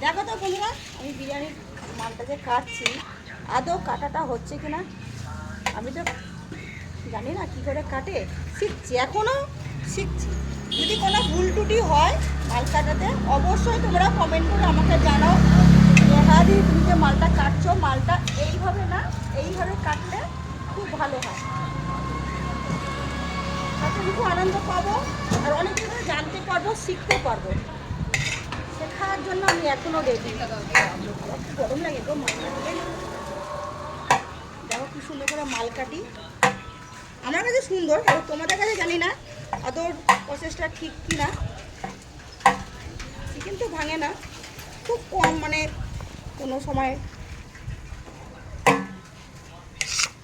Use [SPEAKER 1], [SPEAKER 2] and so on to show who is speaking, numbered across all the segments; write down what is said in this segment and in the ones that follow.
[SPEAKER 1] দেখো তো বন্ধুরা, আমি বিরিয়ানির মালটা যে কাটছি আদৌ কাটাটা হচ্ছে কিনা আমি তো জানি না, কি করে কাটে, শিখছি, এখনও শিখছি। যদি কোনো ভুল টুটি হয় মাল কাটাতে অবশ্যই তোমরা কমেন্ট করে আমাকে জানাও যে হ্যাঁ দিদি তুমি যে মালটা কাটছো মালটা এইভাবে না এইভাবে কাটলে খুব ভালো হয়, তাতে খুব আনন্দ পাবো আর অনেক কিছু জানতে পারবো, শিখতে পারবো। শেখার জন্য আমি এখনও রেডি। গরম লাগে গো মাল কাটলে। দেখো কি সুন্দর করে মাল কাটি, আমার কাছে সুন্দর, তোমাদের কাছে জানি না আদর প্রসেসটা ঠিক কি না। চিকেন তো ভাঙে না, খুব কম, মানে কোনো সময়,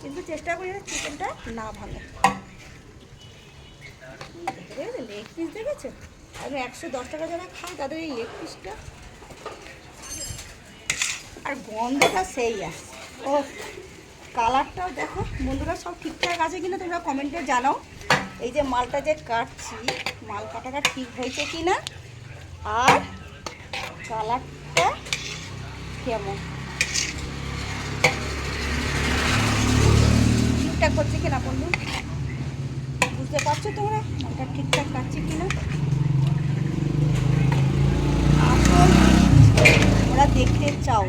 [SPEAKER 1] কিন্তু চেষ্টা করি না চিকেনটা না ভাঙে। লেগ পিস দেখেছে, আমি 110 টাকা যারা খাই তাদের এই লেগ পিসটা আর গন্ধটা সেই আসে। ও কালারটাও দেখো বন্ধুরা, সব ঠিকঠাক আছে কিনা তোমরা কমেন্টে জানাও। এই যে মালটা যে কাটছি মাল কাটাটা ঠিক হয়েছে কিনা আর কালারটা কেমন ঠিকঠাক হচ্ছে কিনা বন্ধু, বুঝতে পারছো তোমরা মালটা ঠিকঠাক কাটছে কিনা। আসল ওরা দেখতে চাও